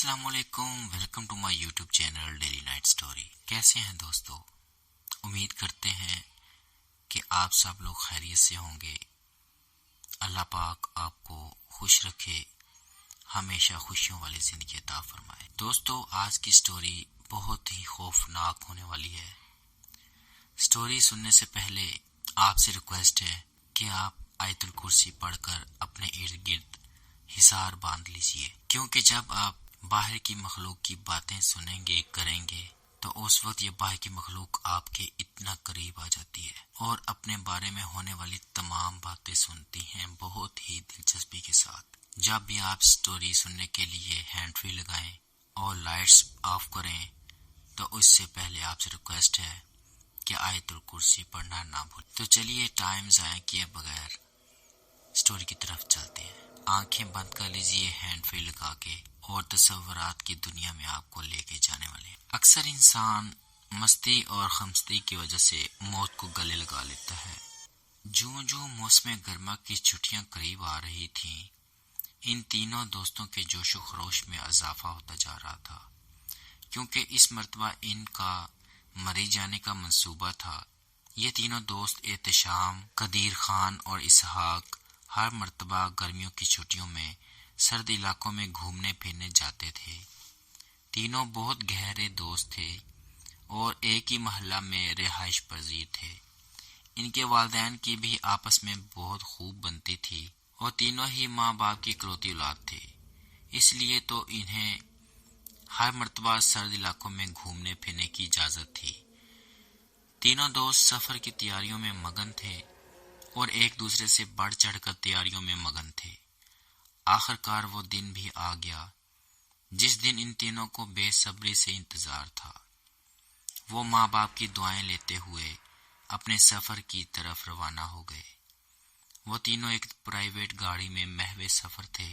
السلام علیکم، welcome to my YouTube channel daily night story. کیسے ہیں دوستو؟ امید کرتے ہیں کہ آپ سب لوگ خیریت سے ہوں گے۔ اللہ پاک آپ کو خوش رکھے، ہمیشہ خوشیوں والی زندگی عطا فرمائے۔ دوستو، آج کی سٹوری بہت ہی خوفناک ہونے والی ہے۔ سٹوری سننے سے پہلے آپ سے ریکویسٹ ہے کہ آپ آیت الکرسی پڑھ کر اپنے ارد گرد حصار باندھ لیجئے، کیونکہ جب آپ باہر کی مخلوق کی باتیں سنیں گے کریں گے تو اس وقت یہ باہر کی مخلوق آپ کے اتنا قریب آ جاتی ہے اور اپنے بارے میں ہونے والی تمام باتیں سنتی ہیں بہت ہی دلچسپی کے ساتھ۔ جب بھی آپ سٹوری سننے کے لیے ہینڈ فری لگائیں اور لائٹس آف کریں تو اس سے پہلے آپ سے ریکویسٹ ہے کہ آیت الکرسی پڑھنا نہ بھولیں۔ تو چلیے ٹائم ضائع کیے بغیر سٹوری کی طرف چلتے ہیں۔ آنکھیں بند کر لیجئے ہینڈ فری لگا کے اور تصورات کی دنیا میں آپ کو لے کے جانے والے ہیں۔ اکثر انسان مستی اور خمستی کی وجہ سے موت کو گلے لگا لیتا ہے۔ جوں موسم گرما کی چھٹیاں قریب آ رہی تھیں، ان تینوں دوستوں کے جوش و خروش میں اضافہ ہوتا جا رہا تھا، کیونکہ اس مرتبہ ان کا مری جانے کا منصوبہ تھا۔ یہ تینوں دوست احتشام، قدیر خان اور اسحاق ہر مرتبہ گرمیوں کی چھٹیوں میں سرد علاقوں میں گھومنے پھرنے جاتے تھے۔ تینوں بہت گہرے دوست تھے اور ایک ہی محلہ میں رہائش پذیر تھے۔ ان کے والدین کی بھی آپس میں بہت خوب بنتی تھی اور تینوں ہی ماں باپ کی اکلوتی اولاد تھے، اس لیے تو انہیں ہر مرتبہ سرد علاقوں میں گھومنے پھرنے کی اجازت تھی۔ تینوں دوست سفر کی تیاریوں میں مگن تھے اور ایک دوسرے سے بڑھ چڑھ کر تیاریوں میں مگن تھے۔ آخرکار وہ دن بھی آ گیا جس دن ان تینوں کو بے صبری سے انتظار تھا۔ وہ ماں باپ کی دعائیں لیتے ہوئے اپنے سفر کی طرف روانہ ہو گئے۔ وہ تینوں ایک پرائیویٹ گاڑی میں محو سفر تھے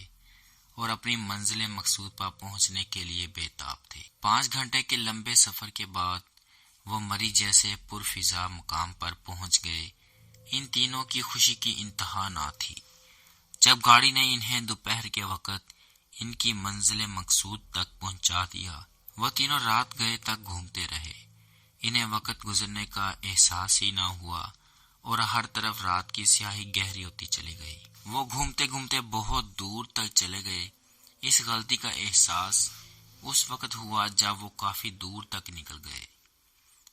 اور اپنی منزل مقصود پر پہنچنے کے لیے بے تاب تھے۔ 5 گھنٹے کے لمبے سفر کے بعد وہ مری جیسے پرفضا مقام پر پہنچ گئے۔ ان تینوں کی خوشی کی انتہا نہ تھی جب گاڑی نے انہیں دوپہر کے وقت ان کی منزل مقصود تک پہنچا دیا۔ وہ تینوں رات گئے تک گھومتے رہے، انہیں وقت گزرنے کا احساس ہی نہ ہوا اور ہر طرف رات کی سیاہی گہری ہوتی چلی گئی۔ وہ گھومتے گھومتے بہت دور تک چلے گئے۔ اس غلطی کا احساس اس وقت ہوا جب وہ کافی دور تک نکل گئے،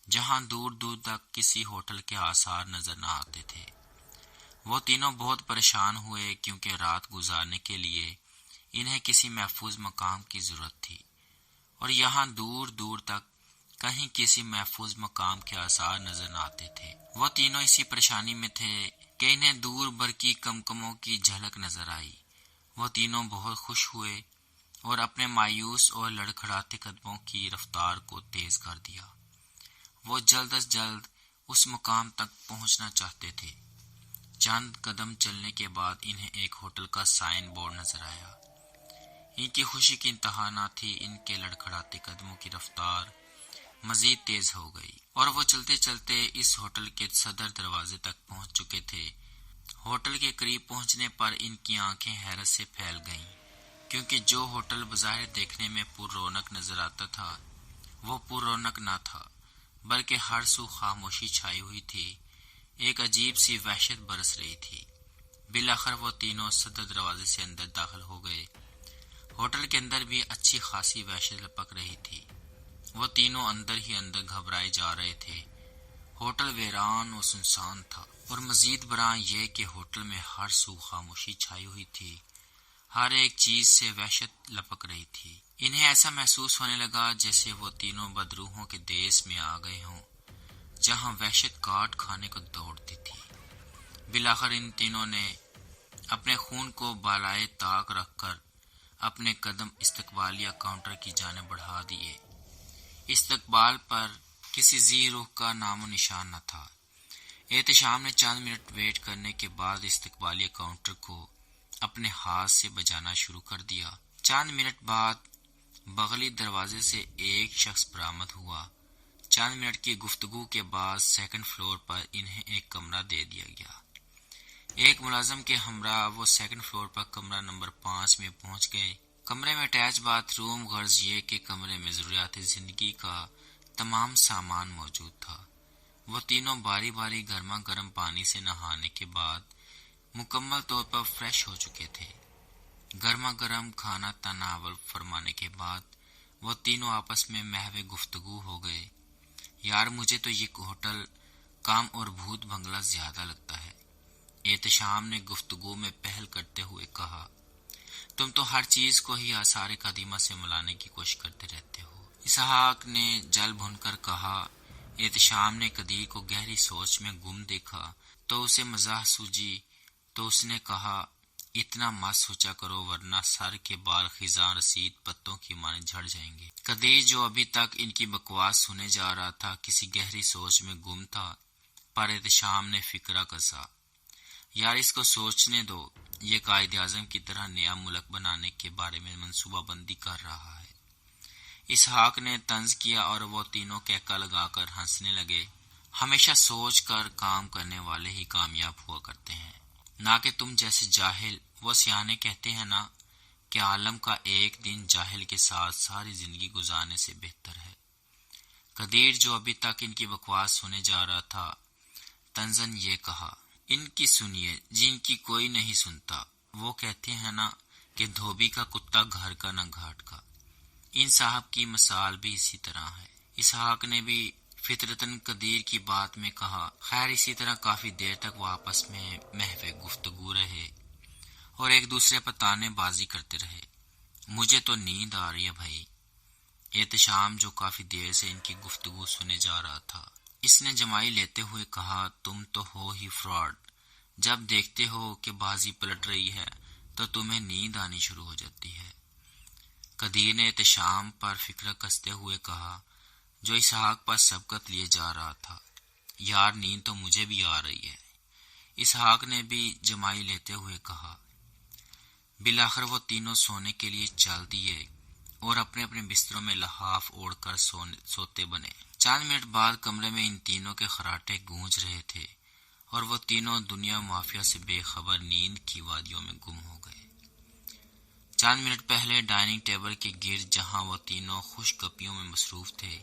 جہاں دور دور تک کسی ہوٹل کے آثار نظر نہ آتے تھے۔ وہ تینوں بہت پریشان ہوئے کیونکہ رات گزارنے کے لیے انہیں کسی محفوظ مقام کی ضرورت تھی اور یہاں دور دور تک کہیں کسی محفوظ مقام کے آثار نظر نہ آتے تھے۔ وہ تینوں اسی پریشانی میں تھے کہ انہیں دور برقی کمکموں کی جھلک نظر آئی۔ وہ تینوں بہت خوش ہوئے اور اپنے مایوس اور لڑکھڑاتے قدموں کی رفتار کو تیز کر دیا۔ وہ جلد از جلد اس مقام تک پہنچنا چاہتے تھے۔ چند قدم چلنے کے بعد انہیں ایک ہوٹل کا سائن بورڈ نظر آیا۔ ان کی خوشی کی انتہا نہ تھی۔ ان کے لڑکھڑاتے قدموں کی رفتار مزید تیز ہو گئی اور وہ چلتے چلتے اس ہوٹل کے صدر دروازے تک پہنچ چکے تھے۔ ہوٹل کے قریب پہنچنے پر ان کی آنکھیں حیرت سے پھیل گئیں، کیونکہ جو ہوٹل بظاہر دیکھنے میں پر رونق نظر آتا تھا وہ پر رونق نہ تھا، بلکہ ہر سو خاموشی چھائی ہوئی تھی۔ ایک عجیب سی وحشت برس رہی تھی۔ بالآخر وہ تینوں صدر دروازے سے اندر داخل ہو گئے۔ ہوٹل کے اندر بھی اچھی خاصی وحشت لپک رہی تھی۔ وہ تینوں اندر ہی اندر گھبرائے جا رہے تھے۔ ہوٹل ویران و سنسان تھا اور مزید برآں یہ کہ ہوٹل میں ہر سو خاموشی چھائی ہوئی تھی۔ ہر ایک چیز سے وحشت لپک رہی تھی۔ انہیں ایسا محسوس ہونے لگا جیسے وہ تینوں بدروحوں کے دیس میں آ گئے ہوں جہاں وحشت کاٹ کھانے کو دوڑتی تھی۔ بالآخر ان تینوں نے اپنے خون کو بالائے طاق رکھ کر اپنے قدم استقبالیہ کاؤنٹر کی جانب بڑھا دیے۔ استقبال پر کسی ذی روح کا نام و نشان نہ تھا۔ احتشام نے چند منٹ ویٹ کرنے کے بعد استقبالیہ کاؤنٹر کو اپنے ہاتھ سے بجانا شروع کر دیا۔ چند منٹ بعد بغلی دروازے سے ایک شخص برآمد ہوا۔ چند منٹ کی گفتگو کے بعد سیکنڈ فلور پر انہیں ایک کمرہ دے دیا گیا۔ ایک ملازم کے ہمراہ وہ سیکنڈ فلور پر کمرہ نمبر 5 میں پہنچ گئے۔ کمرے میں اٹیچ باتھ روم، غرض یہ کہ کمرے میں ضروریات زندگی کا تمام سامان موجود تھا۔ وہ تینوں باری باری گرما گرم پانی سے نہانے کے بعد مکمل طور پر فریش ہو چکے تھے۔ گرما گرم کھانا تناول فرمانے کے بعد وہ تینوں آپس میں محو گفتگو ہو گئے۔ یار مجھے تو یہ ہوٹل کام اور بھوت بنگلہ زیادہ لگتا ہے، احتشام نے گفتگو میں پہل کرتے ہوئے کہا۔ تم تو ہر چیز کو ہی آثار قدیمہ سے ملانے کی کوشش کرتے رہتے ہو، اسحاق نے جل بھن کر کہا۔ احتشام نے قدیر کو گہری سوچ میں گم دیکھا تو اسے مزاح سوجی، تو اس نے کہا، اتنا مت سوچا کرو ورنہ سر کے بال خزاں رسید پتوں کی مانند جھڑ جائیں گے۔ قدیر جو ابھی تک ان کی بکواس سنے جا رہا تھا کسی گہری سوچ میں گم تھا، پر احتشام نے فکرہ کسا۔ یار اس کو سوچنے دو، یہ قائد اعظم کی طرح نیا ملک بنانے کے بارے میں منصوبہ بندی کر رہا ہے۔ اسحاق نے طنز کیا اور وہ تینوں کہکا لگا کر ہنسنے لگے۔ ہمیشہ سوچ کر کام کرنے والے ہی کامیاب ہوا کرتے ہیں، نہ کہ تم جیسے جاہل۔ وہ سیانے کہتے ہیں نا کہ عالم کا ایک دن جاہل کے ساتھ ساری زندگی گزارنے سے بہتر ہے۔ قدیر جو ابھی تک ان کی بکواس سنے جا رہا تھا، طنزاً یہ کہا، ان کی سنیے جن کی کوئی نہیں سنتا۔ وہ کہتے ہیں نا کہ دھوبی کا کتا گھر کا نہ گھاٹ کا۔ ان صاحب کی مثال بھی اسی طرح ہے۔ اسحاق نے بھی فطرتاً قدیر کی بات میں کہا۔ خیر اسی طرح کافی دیر تک وہ آپس میں محو گفتگو رہے اور ایک دوسرے پر تانے بازی کرتے رہے۔ مجھے تو نیند آ رہی ہے بھائی، احتشام جو کافی دیر سے ان کی گفتگو سنے جا رہا تھا، اس نے جمائی لیتے ہوئے کہا، تم تو ہو ہی فراڈ، جب دیکھتے ہو کہ بازی پلٹ رہی ہے تو تمہیں نیند آنی شروع ہو جاتی ہے۔ قدیر نے احتشام پر فکرہ کستے ہوئے کہا، جو اسحاق پر سبقت لیے جا رہا تھا، یار نیند تو مجھے بھی آ رہی ہے۔ اسحاق نے بھی جمائی لیتے ہوئے کہا۔ بالآخر وہ تینوں سونے کے لیے چل دیے اور اپنے اپنے بستروں میں لحاف اوڑھ کر سوتے بنے۔ چند منٹ بعد کمرے میں ان تینوں کے خراٹے گونج رہے تھے اور وہ تینوں دنیا مافیا سے بے خبر نیند کی وادیوں میں گم ہو گئے۔ چند منٹ پہلے ڈائننگ ٹیبل کے گرد جہاں وہ تینوں خوش گپیوں میں مصروف تھے،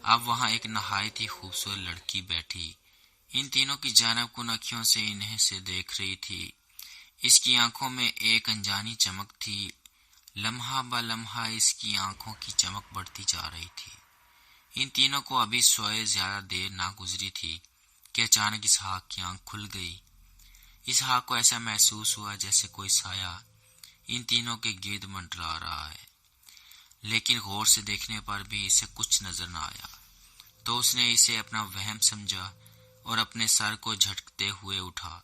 اب وہاں ایک نہایت ہی خوبصورت لڑکی بیٹھی ان تینوں کی جانب کن اکھیوں سے انہیں سے دیکھ رہی تھی۔ اس کی آنکھوں میں ایک انجانی چمک تھی، لمحہ بہ لمحہ اس کی آنکھوں کی چمک بڑھتی جا رہی تھی۔ ان تینوں کو ابھی سوئے زیادہ دیر نہ گزری تھی کہ اچانک اسحاق کی آنکھ کھل گئی۔ اسحاق کو ایسا محسوس ہوا جیسے کوئی سایہ ان تینوں کے گرد منڈرا رہا ہے، لیکن غور سے دیکھنے پر بھی اسے کچھ نظر نہ آیا، تو اس نے اسے اپنا وہم سمجھا اور اپنے سر کو جھٹکتے ہوئے اٹھا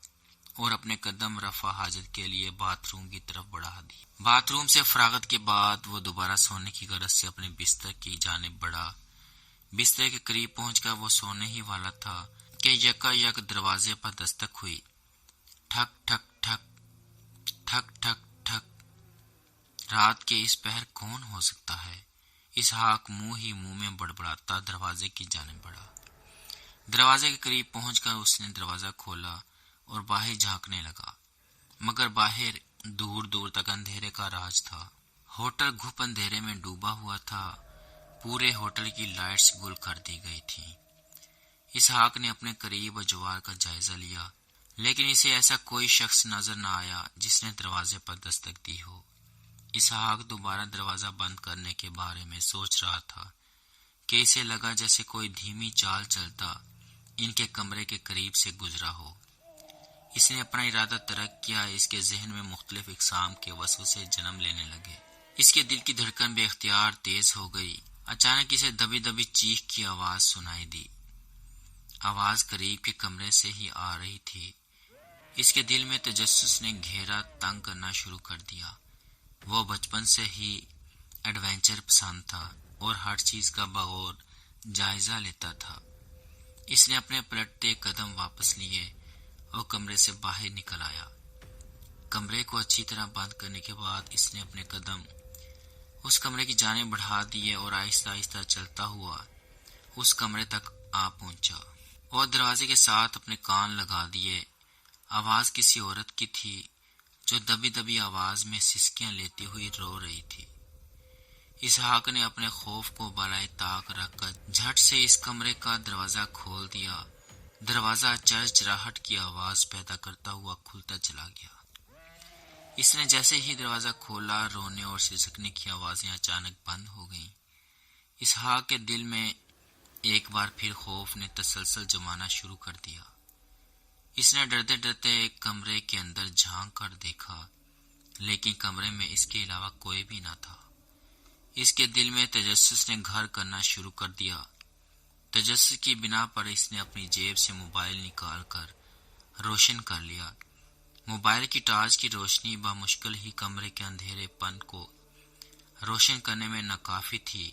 اور اپنے قدم رفع حاجت کے لیے باتھ روم کی طرف بڑھا دی۔ باتھ روم سے فراغت کے بعد وہ دوبارہ سونے کی غرض سے اپنے بستر کی جانب بڑھا۔ بستر کے قریب پہنچ کر وہ سونے ہی والا تھا کہ یکا یک دروازے پر دستک ہوئی۔ ٹھک ٹھک ٹھک ٹھک ٹھک ٹھک۔ رات کے اس پہر کون ہو سکتا ہے؟ اسحاق منہ ہی منہ میں بڑبڑاتا دروازے کی جانب بڑھا۔ دروازے کے قریب پہنچ کر اس نے دروازہ کھولا اور باہر جھانکنے لگا، مگر باہر دور دور تک اندھیرے کا راج تھا۔ ہوٹل گھپ اندھیرے میں ڈوبا ہوا تھا، پورے ہوٹل کی لائٹس گل کر دی گئی تھیں۔ اسحاق نے اپنے قریب و جوار کا جائزہ لیا، لیکن اسے ایسا کوئی شخص نظر نہ آیا جس نے دروازے پر دستک دی ہو۔ اسحاق دوبارہ دروازہ بند کرنے کے بارے میں سوچ رہا تھا کہ اسے لگا جیسے کوئی دھیمی چال چلتا ان کے کمرے کے قریب سے گزرا ہو۔ اس نے اپنا ارادہ ترک کیا، اس کے ذہن میں مختلف اقسام کے وسوسے جنم لینے لگے۔ اس کے دل کی دھڑکن بے اختیار تیز ہو گئی۔ اچانک اسے دبی دبی چیخ کی آواز سنائی دی۔ آواز قریب کے کمرے سے ہی آ رہی تھی۔ اس کے دل میں تجسس نے گھیرا تنگ کرنا شروع کر دیا۔ وہ بچپن سے ہی ایڈونچر پسند تھا اور ہر چیز کا بغور جائزہ لیتا تھا۔ اس نے اپنے پلٹتے قدم واپس لیے اور کمرے سے باہر نکل آیا۔ کمرے کو اچھی طرح بند کرنے کے بعد اس نے اپنے قدم اس کمرے کی جانب بڑھا دیے اور آہستہ آہستہ چلتا ہوا اس کمرے تک آ پہنچا اور دروازے کے ساتھ اپنے کان لگا دیے۔ آواز کسی عورت کی تھی جو دبی دبی آواز میں سسکیاں لیتی ہوئی رو رہی تھی۔ اسحاق نے اپنے خوف کو بالائے طاق رکھ کر جھٹ سے اس کمرے کا دروازہ کھول دیا۔ دروازہ چرچراہٹ کی آواز پیدا کرتا ہوا کھلتا چلا گیا۔ اس نے جیسے ہی دروازہ کھولا، رونے اور سسکنے کی آوازیں اچانک بند ہو گئیں۔ اسحاق کے دل میں ایک بار پھر خوف نے تسلسل جمانا شروع کر دیا۔ اس نے ڈرتے ڈرتے کمرے کے اندر جھانک کر دیکھا، لیکن کمرے میں اس کے علاوہ کوئی بھی نہ تھا۔ اس کے دل میں تجسس نے گھر کرنا شروع کر دیا۔ تجسس کی بنا پر اس نے اپنی جیب سے موبائل نکال کر روشن کر لیا۔ موبائل کی ٹارچ کی روشنی بامشکل ہی کمرے کے اندھیرے پن کو روشن کرنے میں ناکافی تھی،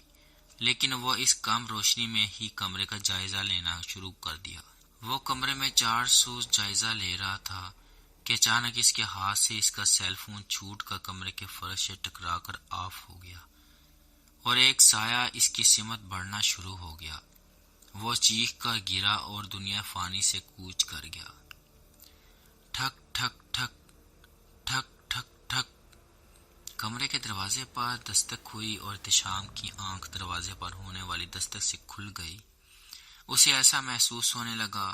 لیکن وہ اس کم روشنی میں ہی کمرے کا جائزہ لینا شروع کر دیا۔ وہ کمرے میں 4 سو جائزہ لے رہا تھا کہ اچانک اس کے ہاتھ سے اس کا سیل فون چھوٹ کر کمرے کے فرش سے ٹکرا کر آف ہو گیا اور ایک سایہ اس کی سمت بڑھنا شروع ہو گیا۔ وہ چیخ کر گرا اور دنیا فانی سے کوچ کر گیا۔ ٹھک ٹھک ٹھک ٹھک ٹھک ٹھک کمرے کے دروازے پر دستک ہوئی اور احتشام کی آنکھ دروازے پر ہونے والی دستک سے کھل گئی۔ اسے ایسا محسوس ہونے لگا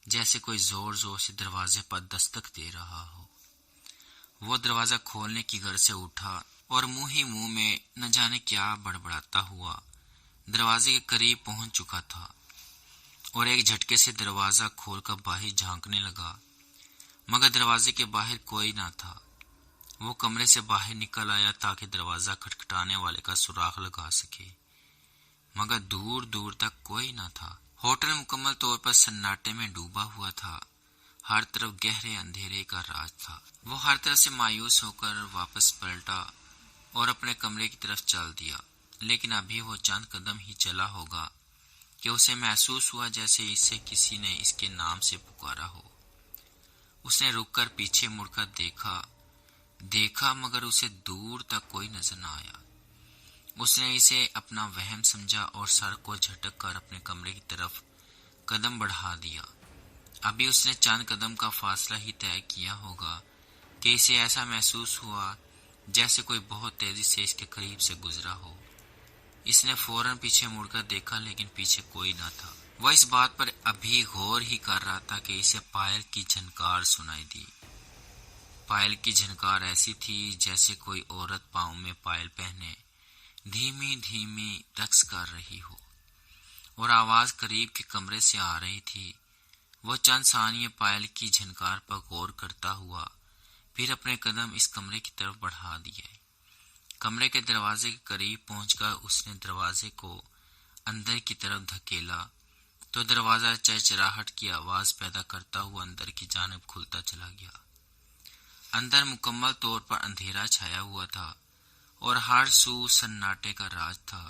جیسے کوئی زور زور سے دروازے پر دستک دے رہا ہو۔ وہ دروازہ کھولنے کی غرض سے اٹھا اور منہ ہی منہ میں نہ جانے کیا بڑبڑاتا ہوا دروازے کے قریب پہنچ چکا تھا اور ایک جھٹکے سے دروازہ کھول کر باہر جھانکنے لگا، مگر دروازے کے باہر کوئی نہ تھا۔ وہ کمرے سے باہر نکل آیا تاکہ دروازہ کھٹکھٹانے والے کا سراغ لگا سکے، مگر دور دور تک کوئی نہ تھا۔ ہوٹل مکمل طور پر سناٹے میں ڈوبا ہوا تھا۔ ہر طرف گہرے اندھیرے کا راج تھا۔ وہ ہر طرف سے مایوس ہو کر واپس پلٹا اور اپنے کمرے کی طرف چل دیا، لیکن ابھی وہ چند قدم ہی چلا ہوگا کہ اسے محسوس ہوا جیسے اسے کسی نے اس کے نام سے پکارا ہو۔ اس نے رک کر پیچھے مڑ کر دیکھا مگر اسے دور تک کوئی نظر نہ آیا۔ اس نے اسے اپنا وہم سمجھا اور سر کو جھٹک کر اپنے کمرے کی طرف قدم بڑھا دیا۔ ابھی اس نے چند قدم کا فاصلہ ہی طے کیا ہوگا کہ اسے ایسا محسوس ہوا جیسے کوئی بہت تیزی سے اس کے قریب سے گزرا ہو۔ اس نے فوراً پیچھے مڑ کر دیکھا، لیکن پیچھے کوئی نہ تھا۔ وہ اس بات پر ابھی غور ہی کر رہا تھا کہ اسے پائل کی جھنکار سنائی دی۔ پائل کی جھنکار ایسی تھی جیسے کوئی عورت پاؤں میں پائل پہنے دھیمی دھیمی رقص کر رہی ہو، اور آواز قریب کے کمرے سے آ رہی تھی۔ وہ چند ثانیے پائل کی جھنکار پر غور کرتا ہوا، پھر اپنے قدم اس کمرے کی طرف بڑھا دیے۔ کمرے کے دروازے کے قریب پہنچ کر اس نے دروازے کو اندر کی طرف دھکیلا تو دروازہ چرچراہٹ کی آواز پیدا کرتا ہوا اندر کی جانب کھلتا چلا گیا۔ اندر مکمل طور پر اندھیرا چھایا ہوا تھا اور ہر سو سناٹے کا راج تھا۔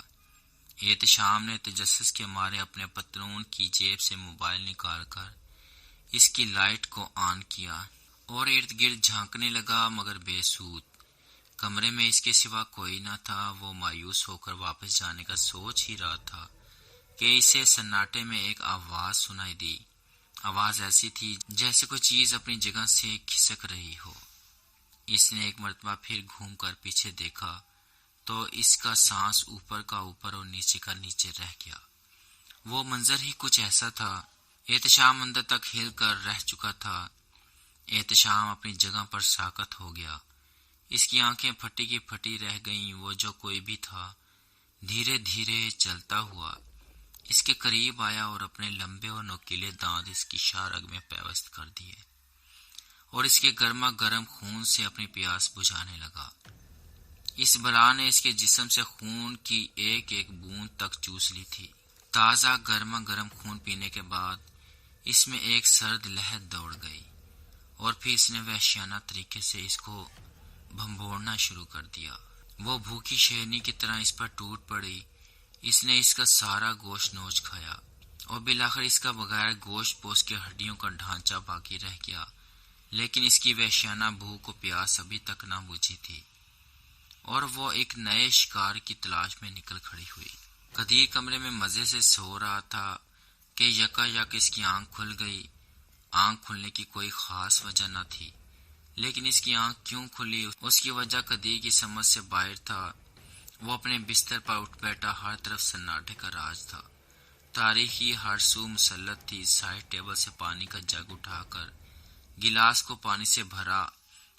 احتشام نے تجسس کے مارے اپنے پتلون کی جیب سے موبائل نکال کر اس کی لائٹ کو آن کیا اور ارد گرد جھانکنے لگا، مگر بے سود۔ کمرے میں اس کے سوا کوئی نہ تھا۔ وہ مایوس ہو کر واپس جانے کا سوچ ہی رہا تھا کہ اسے سناٹے میں ایک آواز سنائی دی۔ آواز ایسی تھی جیسے کوئی چیز اپنی جگہ سے کھسک رہی ہو۔ اس نے ایک مرتبہ پھر گھوم کر پیچھے دیکھا تو اس کا سانس اوپر کا اوپر اور نیچے کا نیچے رہ گیا۔ وہ منظر ہی کچھ ایسا تھا۔ احتشام اندر تک ہل کر رہ چکا تھا۔ احتشام اپنی جگہ پر ساکت ہو گیا۔ اس کی آنکھیں پھٹی کی پھٹی رہ گئیں۔ وہ جو کوئی بھی تھا دھیرے دھیرے چلتا ہوا اس کے قریب آیا اور اپنے لمبے اور نوکیلے دانت اس کی شارگ میں پیوست کر دیے اور اس کے گرما گرم خون سے اپنی پیاس بجھانے لگا۔ اس بلا نے اس کے جسم سے خون کی ایک ایک بوند تک چوس لی تھی۔ تازہ گرما گرم خون پینے کے بعد اس میں ایک سرد لہر دوڑ گئی اور پھر اس نے وحشیانہ طریقے سے اس کو بھنبوڑنا شروع کر دیا۔ وہ بھوکی شیرنی کی طرح اس پر ٹوٹ پڑی۔ اس نے اس کا سارا گوشت نوچ کھایا اور بالآخر اس کا بغیر گوشت پوش کے ہڈیوں کا ڈھانچہ باقی رہ گیا، لیکن اس کی وحشیانہ بھوک و پیاس ابھی تک نہ بجھی تھی اور وہ ایک نئے شکار کی تلاش میں نکل کھڑی ہوئی۔ قدیر کمرے میں مزے سے سو رہا تھا کہ یکا یک اس کی آنکھ کھل گئی۔ آنکھ کھلنے کی کوئی خاص وجہ نہ تھی، لیکن اس کی آنکھ کیوں کھلی اس کی وجہ قدیر کی سمجھ سے باہر تھا۔ وہ اپنے بستر پر اٹھ بیٹھا، ہر طرف سناٹے کا راج تھا، تاریخی ہر سو مسلط تھی۔ سائڈ ٹیبل سے پانی کا جگ اٹھا کر گلاس کو پانی سے بھرا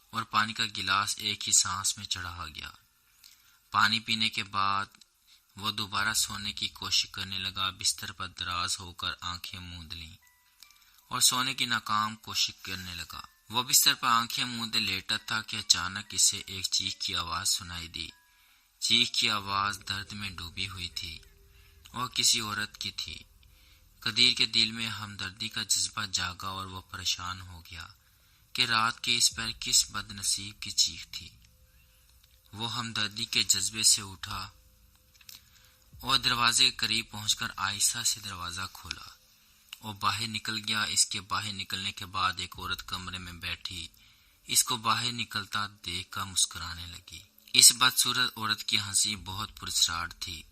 اور پانی کا گلاس ایک ہی سانس میں چڑھا گیا۔ پانی پینے کے بعد وہ دوبارہ سونے کی کوشش کرنے لگا۔ بستر پر دراز ہو کر آنکھیں موند لیں اور سونے کی ناکام کوشش کرنے لگا۔ وہ بستر پر آنکھیں موندے لیٹا تھا کہ اچانک اسے ایک چیخ کی آواز سنائی دی۔ چیخ کی آواز درد میں ڈوبی ہوئی تھی اور کسی عورت کی تھی۔ قدیر کے دل میں ہمدردی کا جذبہ جاگا اور وہ پریشان ہو گیا کہ رات کے اس پہر کس بد نصیب کی چیخ تھی۔ وہ ہمدردی کے جذبے سے اٹھا اور دروازے کے قریب پہنچ کر آہستہ سے دروازہ کھولا اور باہر نکل گیا۔ اس کے باہر نکلنے کے بعد ایک عورت کمرے میں بیٹھی اس کو باہر نکلتا دیکھ کر مسکرانے لگی۔ اس بدصورت عورت کی ہنسی بہت پراسرار تھی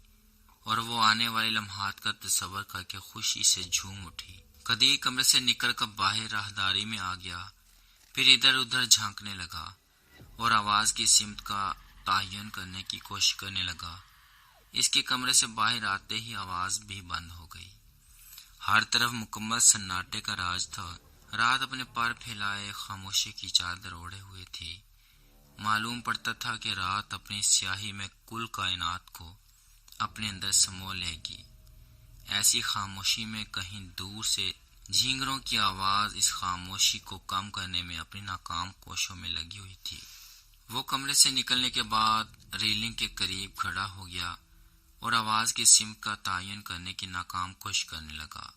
اور وہ آنے والے لمحات کا تصور کر کے خوشی سے جھوم اٹھی۔ قدیر کمرے سے نکل کر باہر راہداری میں آ گیا، پھر ادھر ادھر جھانکنے لگا اور آواز کی سمت کا تعین کرنے کی کوشش کرنے لگا۔ اس کے کمرے سے باہر آتے ہی آواز بھی بند ہو گئی۔ ہر طرف مکمل سناٹے کا راج تھا۔ رات اپنے پر پھیلائے خاموشی کی چادر اوڑھے ہوئے تھی۔ معلوم پڑتا تھا کہ رات اپنی سیاہی میں کل کائنات کو اپنے اندر سمو لے گی۔ ایسی خاموشی میں کہیں دور سے جھینگروں کی آواز اس خاموشی کو کم کرنے میں اپنی ناکام کوششوں میں لگی ہوئی تھی۔ وہ کمرے سے نکلنے کے بعد ریلنگ کے قریب کھڑا ہو گیا اور آواز کی سمت کا تعین کرنے کی ناکام کوشش کرنے لگا۔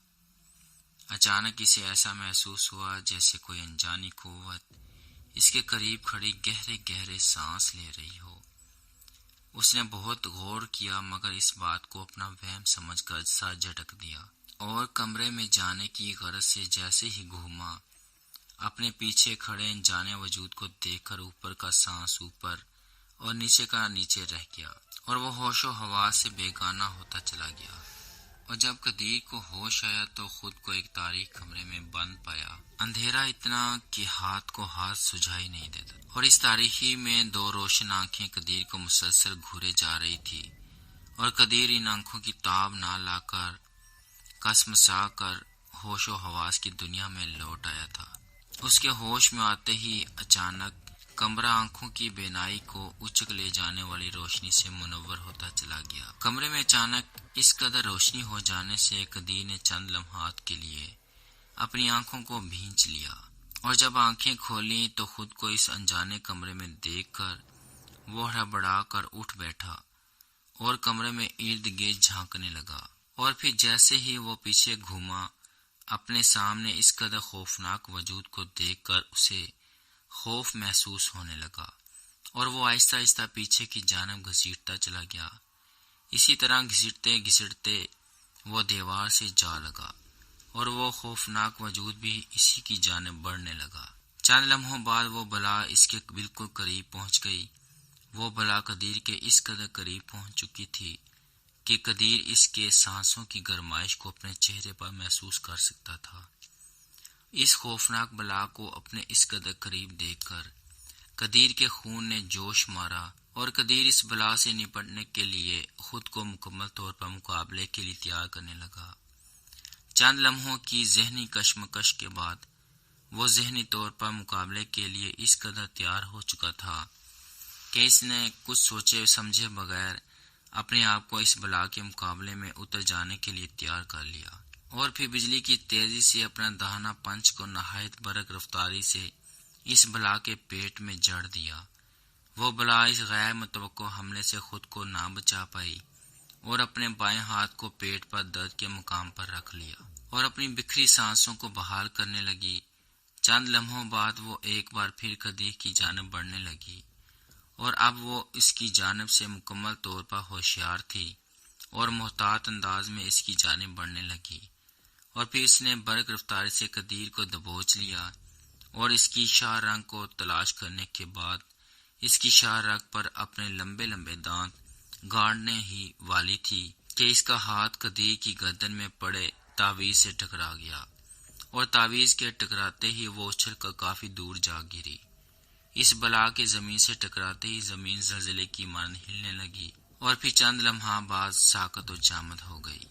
اچانک اسے ایسا محسوس ہوا جیسے کوئی انجانی قوت اس کے قریب کھڑی گہرے گہرے سانس لے رہی ہو۔ اس نے بہت غور کیا مگر اس بات کو اپنا وہم سمجھ کر سر جھٹک دیا اور کمرے میں جانے کی غرض سے جیسے ہی گھوما، اپنے پیچھے کھڑے انجانے وجود کو دیکھ کر اوپر کا سانس اوپر اور نیچے کا نیچے رہ گیا اور وہ ہوش و حواس سے بیگانہ ہوتا چلا گیا۔ اور جب قدیر کو ہوش آیا تو خود کو ایک تاریک کمرے میں بند پایا۔ اندھیرا اتنا کہ ہاتھ کو ہاتھ سجھائی نہیں دیتا اور اس تاریکی میں دو روشن آنکھیں قدیر کو مسلسل گھورے جا رہی تھی اور قدیر ان آنکھوں کی تاب نہ لا کر کسمسا کر ہوش و حواس کی دنیا میں لوٹ آیا تھا۔ اس کے ہوش میں آتے ہی اچانک کمرہ آنکھوں کی بینائی کو اچک لے جانے والی روشنی سے منور ہوتا چلا گیا۔ کمرے میں اچانک اس قدر روشنی ہو جانے سے قدیر نے چند لمحات کے لیے اپنی آنکھوں کو بھینچ لیا اور جب آنکھیں کھولیں تو خود کو اس انجانے کمرے میں دیکھ کر وہ ہڑبڑا کر اٹھ بیٹھا اور کمرے میں ارد گرد جھانکنے لگا اور پھر جیسے ہی وہ پیچھے گھوما اپنے سامنے اس قدر خوفناک وجود کو دیکھ کر اسے خوف محسوس ہونے لگا اور وہ آہستہ آہستہ پیچھے کی جانب گھسیٹتا چلا گیا۔ اسی طرح گھسیٹتے گھسیٹتے وہ دیوار سے جا لگا اور وہ خوفناک وجود بھی اسی کی جانب بڑھنے لگا۔ چند لمحوں بعد وہ بلا اس کے بالکل قریب پہنچ گئی۔ وہ بلا قدیر کے اس قدر قریب پہنچ چکی تھی کہ قدیر اس کے سانسوں کی گرمائش کو اپنے چہرے پر محسوس کر سکتا تھا۔ اس خوفناک بلا کو اپنے اس قدر قریب دیکھ کر قدیر کے خون نے جوش مارا اور قدیر اس بلا سے نپٹنے کے لیے خود کو مکمل طور پر مقابلے کے لیے تیار کرنے لگا۔ چند لمحوں کی ذہنی کشمکش کے بعد وہ ذہنی طور پر مقابلے کے لیے اس قدر تیار ہو چکا تھا کہ اس نے کچھ سوچے سمجھے بغیر اپنے آپ کو اس بلا کے مقابلے میں اتر جانے کے لیے تیار کر لیا اور پھر بجلی کی تیزی سے اپنا داہنا پنچ کو نہایت برق رفتاری سے اس بلا کے پیٹ میں جڑ دیا۔ وہ بلا اس غیر متوقع حملے سے خود کو نہ بچا پائی اور اپنے بائیں ہاتھ کو پیٹ پر درد کے مقام پر رکھ لیا اور اپنی بکھری سانسوں کو بحال کرنے لگی۔ چند لمحوں بعد وہ ایک بار پھر قدیر کی جانب بڑھنے لگی اور اب وہ اس کی جانب سے مکمل طور پر ہوشیار تھی اور محتاط انداز میں اس کی جانب بڑھنے لگی اور پھر اس نے برق رفتاری سے قدیر کو دبوچ لیا اور اس کی شاہ رنگ کو تلاش کرنے کے بعد اس کی شاہ رگ پر اپنے لمبے لمبے دانت گاڑنے ہی والی تھی کہ اس کا ہاتھ قدیر کی گردن میں پڑے تعویذ سے ٹکرا گیا اور تعویذ کے ٹکراتے ہی وہ اچھل کر کافی دور جا گری اس بلا کے زمین سے ٹکراتے ہی زمین زلزلے کی مانند ہلنے لگی اور پھر چند لمحہ بعد ساکت و جامد ہو گئی۔